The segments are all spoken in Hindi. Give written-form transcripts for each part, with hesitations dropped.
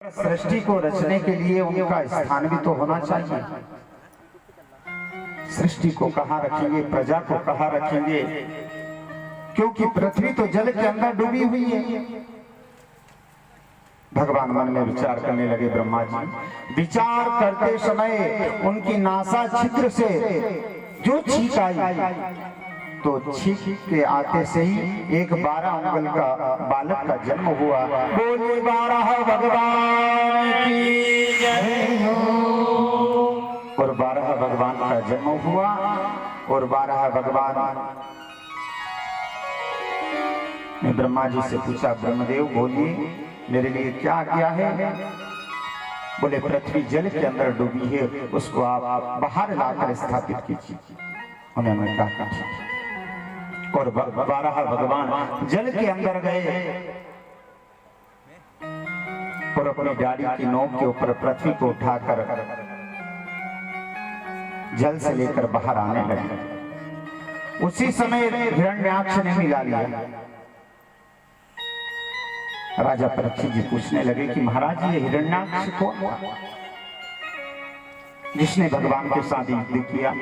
सृष्टि को रचने के लिए उनका स्थान भी तो होना चाहिए। सृष्टि को कहाँ रखेंगे, प्रजा को कहाँ रखेंगे, क्योंकि पृथ्वी तो जल के अंदर डूबी हुई है। भगवान मन में विचार करने लगे। ब्रह्मा जी विचार करते समय उनकी नासा छिद्र से जो छींक आई, तो छींक के आते से ही एक 12 उंगल का बालक का जन्म हुआ। बोले 12 भगवान की जय हो। और 12 भगवान का जन्म हुआ और 12 भगवान ने ब्रह्मा जी से पूछा, ब्रह्मदेव बोलिए मेरे लिए क्या आज्ञा है। बोले पृथ्वी जल के अंदर डूबी है, उसको आप बाहर लाकर स्थापित कीजिए। उन्होंने कहा और 12 भगवान जल के अंदर गए और अपनी डाली की नोक के ऊपर पृथ्वी को उठाकर जल से लेकर बाहर आने लगे। उसी समय हिरण्याक्ष ने मिला लिया। राजा परीक्षित जी पूछने लगे कि महाराज ये हिरण्याक्ष कौन, जिसने भगवान के साथ युद्ध किया।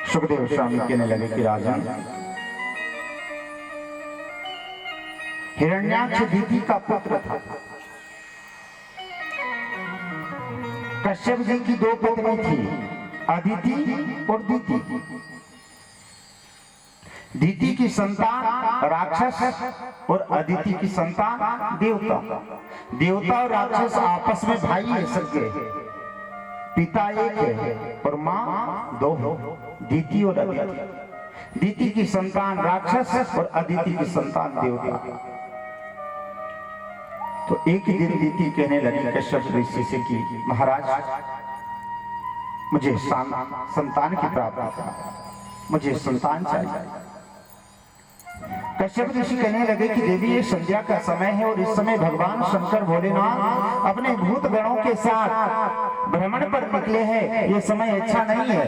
सुखदेव स्वामी कहने लगे कि राजन, हिरण्याक्ष दीति का पुत्र था। कश्यप जी की 2 पत्नी थी, अदिति और दीति। दीति की संतान राक्षस और अदिति की संतान देवता। देवता और राक्षस आपस में भाई है सगे, पिता एक है और मां 2 हो, दीति और अदिति। दीति की संतान राक्षस और अदिति की संतान देवता। तो एक ही दिन दीति कहने लगी कश्यप ऋषि से कि महाराज मुझे संतान की प्राप्ति है, मुझे संतान चाहिए। कश्यप ऋषि कहने लगे कि देवी ये संध्या का समय है और इस समय भगवान शंकर भोलेनाथ अपने भूत गणों के साथ भ्रमण पर निकले हैं, ये समय अच्छा नहीं है।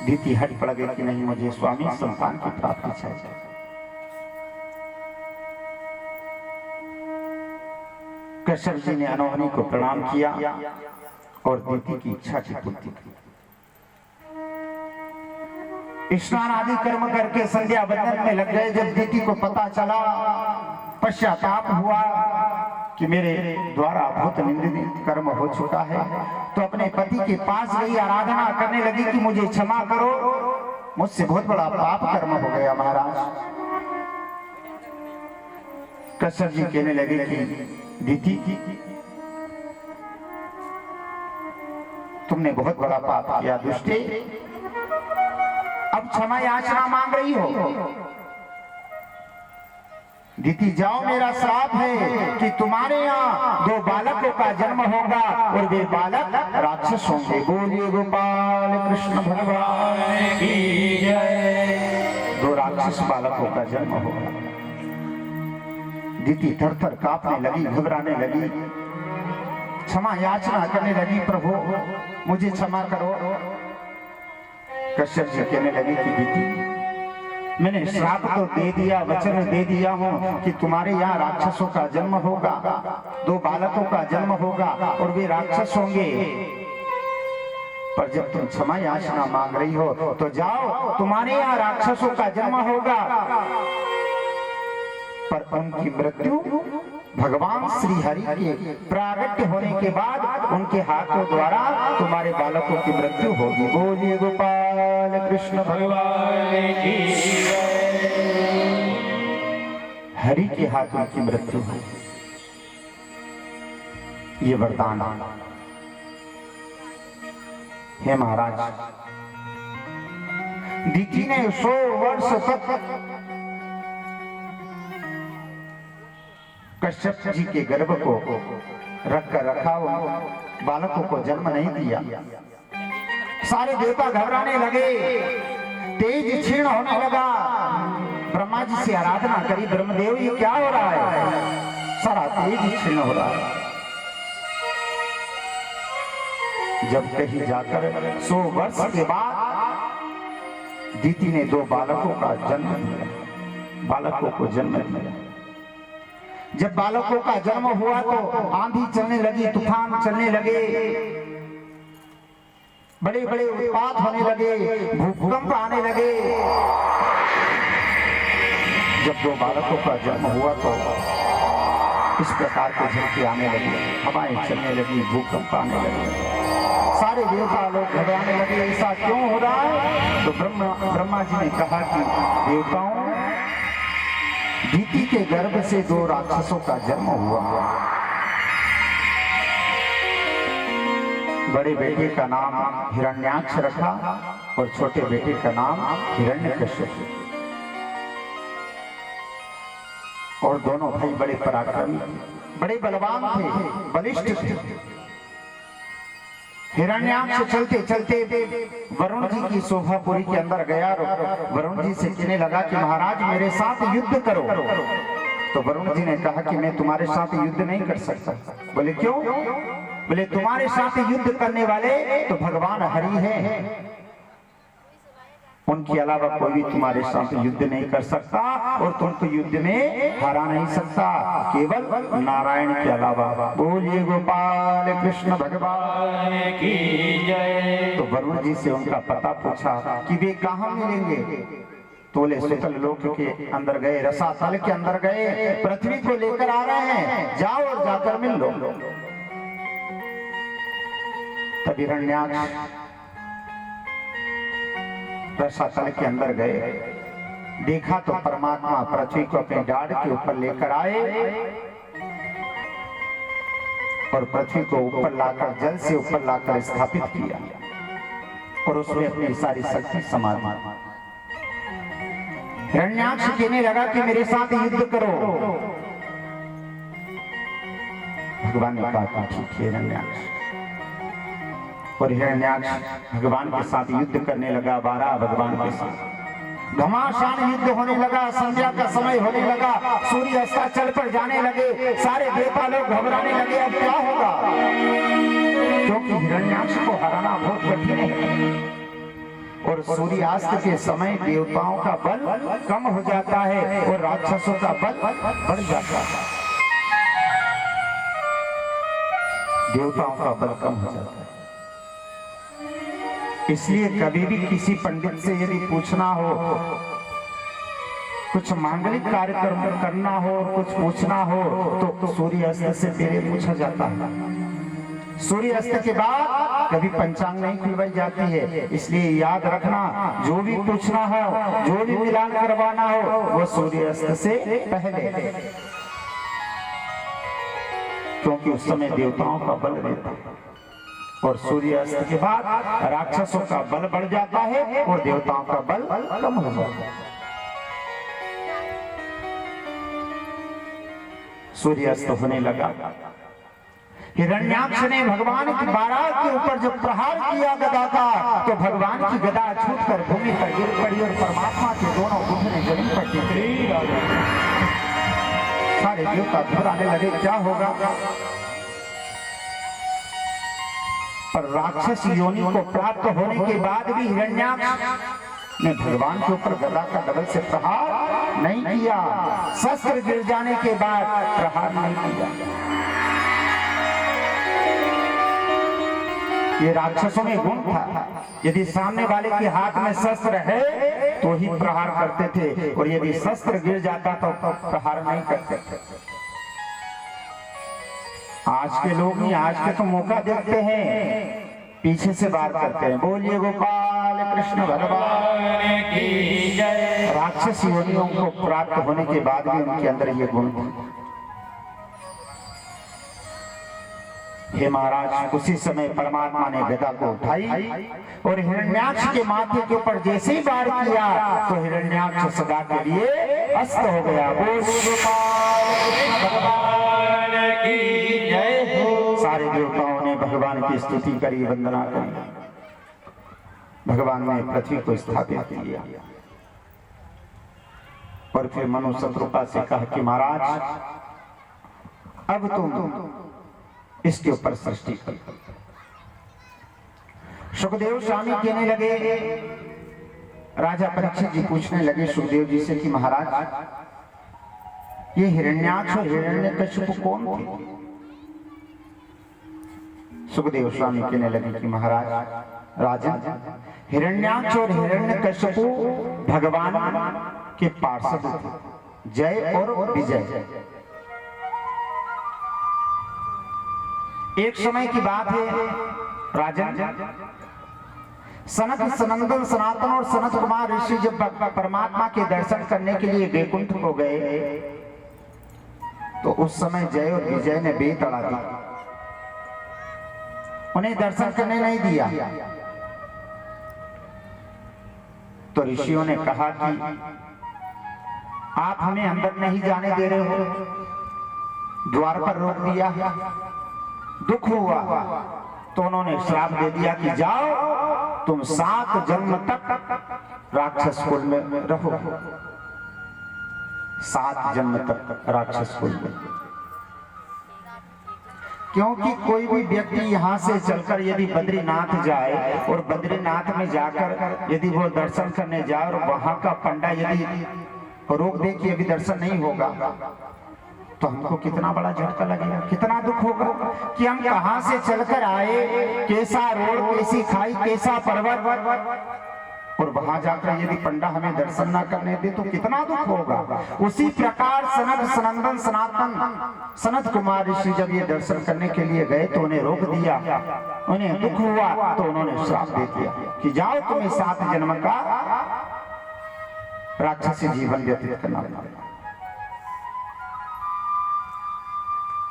दीति हट पड़ गई कि नहीं, मुझे स्वामी संतान की प्राप्ति चाहिए। कश्यप जी ने अनोहनी को प्रणाम किया और दीति की इच्छा की पूर्ति की। स्नान आदि कर्म करके संध्या बंदन में लग गए। जब दीति को पता चला, पश्चाताप हुआ कि मेरे द्वारा बहुत निंदित कर्म हो चुका है, तो अपने पति के पास गई, आराधना करने लगी कि मुझे क्षमा करो, मुझसे बहुत बड़ा पाप कर्म हो गया महाराज। कश्यप जी कहने लगे कि दीति तुमने बहुत बड़ा पाप किया, दुष्टे, अब क्षमा याचना मांग रही हो। दीति जाओ, मेरा श्राप है कि तुम्हारे यहाँ 2 बालकों का जन्म होगा और वे बालक राक्षस होंगे। बोलिए गोपाल कृष्ण भगवान की जय। 2 राक्षस बालकों का जन्म होगा। दीति थर-थर कांपने लगी, घबराने लगी, क्षमा याचना करने लगी, प्रभु मुझे क्षमा करो। कश्यप जी कहने लगे कि दीति मैंने श्राप तो दे दिया, वचन दे दिया हूं कि तुम्हारे यहाँ राक्षसों का जन्म होगा, 2 बालकों का जन्म होगा और वे राक्षस होंगे। पर जब तुम क्षमा याचना मांग रही हो तो जाओ, तुम्हारे यहाँ राक्षसों का जन्म होगा, पर उनकी मृत्यु भगवान श्री हरि के प्रागट्य होने के बाद उनके हाथों द्वारा तुम्हारे बालकों की मृत्यु होगी। बोलिए गोपाल कृष्ण भगवान की जय। हरि के हाथों की मृत्यु है, ये वरदान है महाराज। दीति ने 100 वर्ष तक कश्यप जी के गर्भ को रखकर रखा, बालकों को जन्म नहीं दिया। सारे देवता घबराने लगे, तेज क्षीण होने लगा। ब्रह्मा जी से आराधना करी, ब्रह्मदेव ये क्या हो रहा है, सारा तेज क्षीण हो रहा है। जब कहीं जाकर 100 वर्ष के बाद दीति ने 2 बालकों का जन्म दिया, बालकों को जन्म दिया। जब बालकों का जन्म हुआ तो आंधी चलने लगी, तूफान चलने लगे, बड़े बड़े उत्पात होने लगे, भूकंप आने लगे। जब 2 बालकों का जन्म हुआ तो इस प्रकार के झटके आने लगे, हवाएं चलने लगी, भूकंप आने लगे, सारे देवता लोग घबराने लगे। ऐसा क्यों हो रहा है? तो ब्रह्मा जी ने कहा कि देवताओं, दीति के गर्भ से 2 राक्षसों का जन्म हुआ। बड़े बेटे का नाम हिरण्याक्ष रखा और छोटे बेटे का नाम हिरण्यकश्यप। और दोनों भाई बड़े पराक्रमी, बड़े बलवान थे, बलिष्ठ थे। हिरण्याक्ष चलते चलते वरुण जी की शोभापुरी के अंदर गया। वरुण जी से कहने लगा कि महाराज मेरे साथ युद्ध करो। तो वरुण जी ने कहा कि मैं तुम्हारे साथ युद्ध नहीं कर सकता। बोले क्यों? बोले तुम्हारे साथ युद्ध करने वाले तो भगवान हरि हैं, उनके अलावा कोई भी तुम्हारे साथ युद्ध नहीं कर सकता और तुमको युद्ध में हरा नहीं सकता, केवल नारायण के अलावा। बोलिए गोपाल कृष्ण भगवान की जय। तो वरुण जी से उनका पता पूछा कि वे कहाँ मिलेंगे। तोले सुतल लोक के अंदर गए, रसातल के अंदर गए, पृथ्वी को लेकर आ रहे हैं, जाओ और जाकर मिल लो। तब हिरण्याक्ष रसातल के अंदर गए, देखा तो परमात्मा पृथ्वी को अपने डाढ़ के ऊपर लेकर आए और पृथ्वी को ऊपर लाकर, जल से ऊपर लाकर स्थापित किया और उसमें अपनी सारी शक्ति समा दी। हिरण्याक्ष कहने लगा कि मेरे साथ युद्ध करो। भगवान ने कहा कि ठीक है हिरण्याक्ष। और हिरण्याक्ष भगवान के साथ युद्ध करने लगा। 12 भगवान के साथ घमासान युद्ध होने लगा। संध्या का समय होने लगा, सूर्य अस्ताचल पर जाने लगे, सारे देवता लोग घबराने लगे अब क्या होगा, क्योंकि हिरण्याक्ष को हराना बहुत कठिन है। और सूर्यास्त के समय देवताओं का बल कम हो जाता है और राक्षसों का बल बढ़ जाता है। देवताओं का बल कम हो जाता है। इसलिए कभी भी किसी पंडित से यदि पूछना हो, कुछ मांगलिक कार्यक्रम करना हो और कुछ पूछना हो तो सूर्यास्त से पहले पूछा जाता है। सूर्यास्त के बाद कभी पंचांग नहीं खुलवाई जाती है। इसलिए याद रखना, जो भी पूछना हो, जो भी मिलान करवाना हो, वो सूर्यास्त से पहले, क्योंकि उस समय देवताओं का बल रहता है और सूर्यास्त के बाद राक्षसों का बल बढ़ जाता है और देवताओं का बल कम हो जाता है। सूर्यास्त होने लगा। हिरण्याक्ष ने भगवान की बारात के ऊपर जब प्रहार किया गदा का, तो भगवान की गदा छूटकर भूमि पर गिर पड़ी और परमात्मा के दोनों घुटने जमीन पर टिक। सारे देवता घबराने लगे, क्या होगा। पर राक्षस योनि को प्राप्त होने के बाद भी हिरण्याक्ष ने भगवान के ऊपर गदा का डबल से प्रहार नहीं किया। शस्त्र गिर जाने के बाद प्रहार नहीं किया। ये राक्षसों में गुण था, यदि सामने वाले के हाथ में शस्त्र है तो ही प्रहार करते थे और यदि शस्त्र गिर जाता तो प्रहार नहीं करते थे। आज के लोग नहीं, आज के तो मौका देखते हैं, पीछे से बात करते हैं। बोलिए गोपाल कृष्ण भगवान की जय। राक्षस योनियों को प्राप्त होने के बाद भी उनके अंदर ये गुण थे। हे महाराज, उसी समय परमात्मा ने गदा को उठाई और हिरण्याक्ष के माथे के ऊपर जैसे ही वार किया तो हिरण्याक्ष सदा के लिए अस्त हो गया। बोलिए गोपाल कृष्ण भगवान की जय हो। सारे देवताओं ने भगवान की स्तुति करी, वंदना करी। भगवान ने पृथ्वी को स्थापित किया और फिर मनु शत्रुपा से कहा कि महाराज, अब तुम इसके ऊपर सृष्टि करो। सुखदेव स्वामी कहने लगे राजा परीक्षित जी पूछने लगे सुखदेव जी से कि महाराज, ये हिरण्याक्ष और हिरण्यकशिपु कौन थे? सुखदेव स्वामी कहने लगे कि महाराज, राजन, हिरण्याक्ष और हिरण्यकशिपु भगवान के पार्षद थे, जय और विजय। एक समय की बात है राजन, सनत सनंदन सनातन और सनत कुमार ऋषि जब परमात्मा के दर्शन करने के लिए वैकुंठ को गए तो उस समय जय और विजय ने बेत अड़ा दी, उन्हें दर्शन करने नहीं दिया। तो ऋषियों ने कहा कि आप हमें अंदर नहीं जाने दे रहे हो, द्वार पर रोक दिया, दुख हुआ। तो उन्होंने श्राप दे दिया कि जाओ तुम 7 जन्म तक राक्षस कुल में रहो, 7 जन्म तक राक्षस कुल में। क्योंकि कोई भी व्यक्ति यहाँ से चलकर यदि बद्रीनाथ जाए और बद्रीनाथ में जाकर यदि वो दर्शन करने जाए और वहां का पंडा यदि रोक दे कि अभी दर्शन नहीं होगा, तो हमको कितना बड़ा झटका लगेगा, कितना दुख होगा कि हम कहां से चलकर आए, कैसा रोड, कैसी खाई, कैसा पर्वत, और वहां जाकर यदि पंडा हमें दर्शन ना करने दे तो कितना दुख होगा। उसी प्रकार सनत सनंदन सनातन सनत कुमार ऋषि जब ये दर्शन करने के लिए गए तो उन्हें रोक दिया, उन्हें दुख हुआ तो उन्होंने श्राप दे दिया कि जाओ तुम्हें 7 जन्म का राक्षसी जीवन व्यतीत करना पड़ेगा।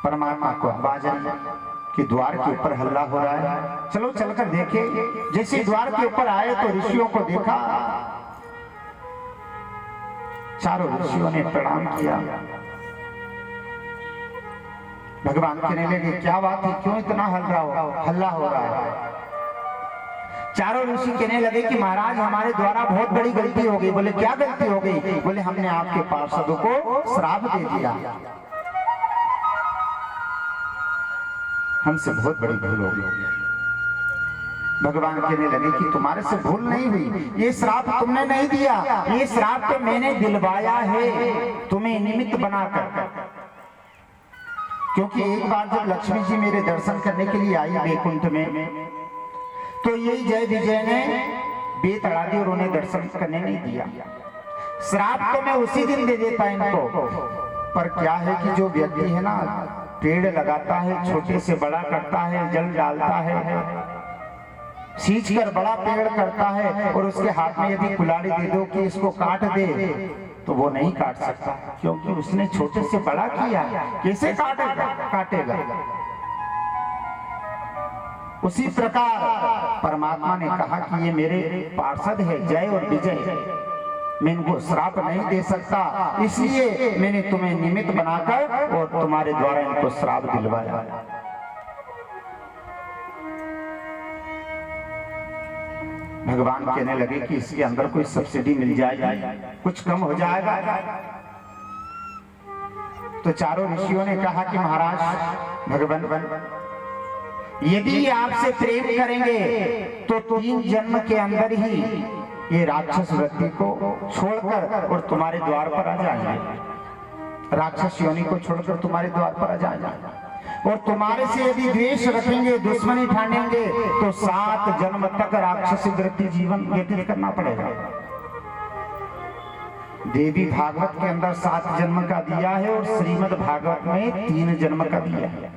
परमात्मा को आवाज आई कि द्वार के ऊपर हल्ला हो रहा है, चलो चलकर देखे। जैसे द्वार के ऊपर आए तो ऋषियों को देखा, चारों ऋषियों ने प्रणाम किया। भगवान कहने लगे क्या बात है, क्यों इतना हल्ला हो रहा है? चारों ऋषि कहने लगे कि महाराज हमारे द्वारा बहुत बड़ी गलती हो गई। बोले क्या गलती हो गई? बोले हमने आपके पार्षदों को श्राप दे दिया, हमसे बहुत बड़ी भूल हो गई। भगवान कहने लगे कि तुम्हारे से भूल नहीं हुई, ये श्राप तुमने नहीं दिया, ये श्राप तो मैंने दिलवाया है तुम्हें निमित्त बनाकर। क्योंकि एक बार जब लक्ष्मी जी मेरे दर्शन करने के लिए आई वैकुंठ में, तो यही जय विजय ने बेत अड़ा दी और उन्हें दर्शन करने नहीं दिया। श्राप तो मैं उसी दिन दे देता इनको, पर क्या है कि जो व्यक्ति है ना, पेड़ लगाता है, छोटे से बड़ा करता है, जल डालता है, सींच कर बड़ा पेड़ करता है, और उसके हाथ में यदि कुल्हाड़ी दे दो कि इसको काट दे तो वो नहीं काट सकता, क्योंकि उसने छोटे से बड़ा किया, कैसे काटेगा। उसी प्रकार परमात्मा ने कहा कि ये मेरे पार्षद है जय और विजय, मैं इनको श्राप नहीं दे सकता, इसलिए मैंने तुम्हें निमित्त बनाकर और तुम्हारे द्वारा इनको श्राप दिलवाया। भगवान कहने लगे कि इसके अंदर कोई सब्सिडी मिल जाएगी, कुछ कम हो जाएगा। तो चारों ऋषियों ने कहा कि महाराज भगवान, यदि ये आपसे प्रेम करेंगे तो 3 जन्म के अंदर ही ये राक्षस वृत्ति को छोड़कर और तुम्हारे द्वार पर आ जाएंगे, राक्षस योनि को छोड़कर तुम्हारे द्वार पर आ जाएंगे। और तुम्हारे से यदि द्वेष रखेंगे, दुश्मनी ठानेंगे, तो 7 जन्म तक राक्षसी वृत्ति जीवन व्यतीत करना पड़ेगा। देवी भागवत के अंदर 7 जन्म का दिया है और श्रीमद् भागवत में 3 जन्म का दिया है।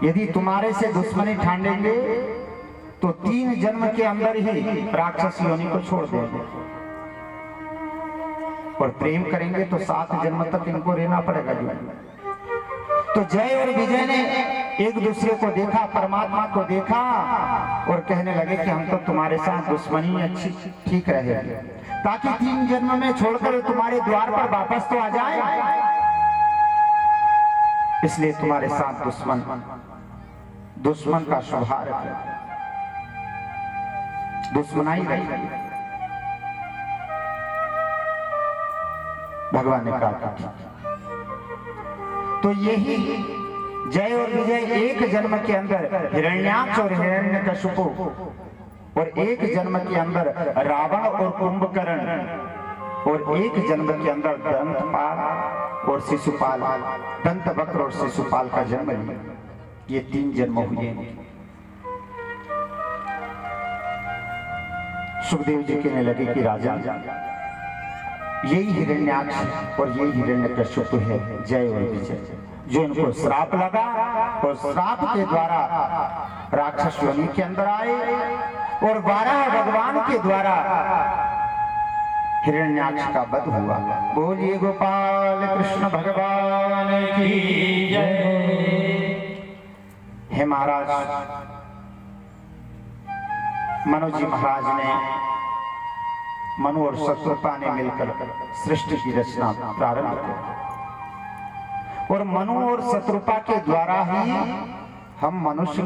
यदि तुम्हारे से दुश्मनी ठानेंगे तो 3 जन्म के अंदर ही राक्षस योनि को छोड़ देंगे, और प्रेम करेंगे तो 7 जन्म तक इनको रहना पड़ेगा जीवन में। तो जय और विजय ने एक दूसरे को देखा, परमात्मा को देखा, और कहने लगे कि हम तो तुम्हारे साथ दुश्मनी अच्छी ठीक रहेगी, ताकि 3 जन्म में छोड़कर तुम्हारे द्वार पर वापस तो आ जाए, इसलिए तुम्हारे साथ दुश्मन का स्वभाव है, दुश्मनाई रही। भगवान ने कहा तो यही जय और विजय एक जन्म के अंदर हिरण्याक्ष और हिरण्यकशिपु और एक जन्म के अंदर रावण और कुंभकर्ण, और एक जन्म के अंदर दंतपाल और शिशुपाल, दंतवक्र और शिशुपाल का जन्म लिया। ये 3 जन्म हुए। सुखदेव जी कहने लगे कि राजा, यही हिरण्याक्ष और यही हिरण्यकश्यप है जय और विजय, जो इनको श्राप लगा और श्राप के द्वारा राक्षस योनि के अंदर आए और 12 भगवान के द्वारा हिरण्याक्ष का वध हुआ। बोलिए गोपाल कृष्ण भगवान की जय। हे महाराज, मनु जी महाराज ने, मनु और शत्रुपा ने मिलकर सृष्टि की रचना प्रारंभ की, और मनु और शत्रुपा के द्वारा ही हम मनुष्य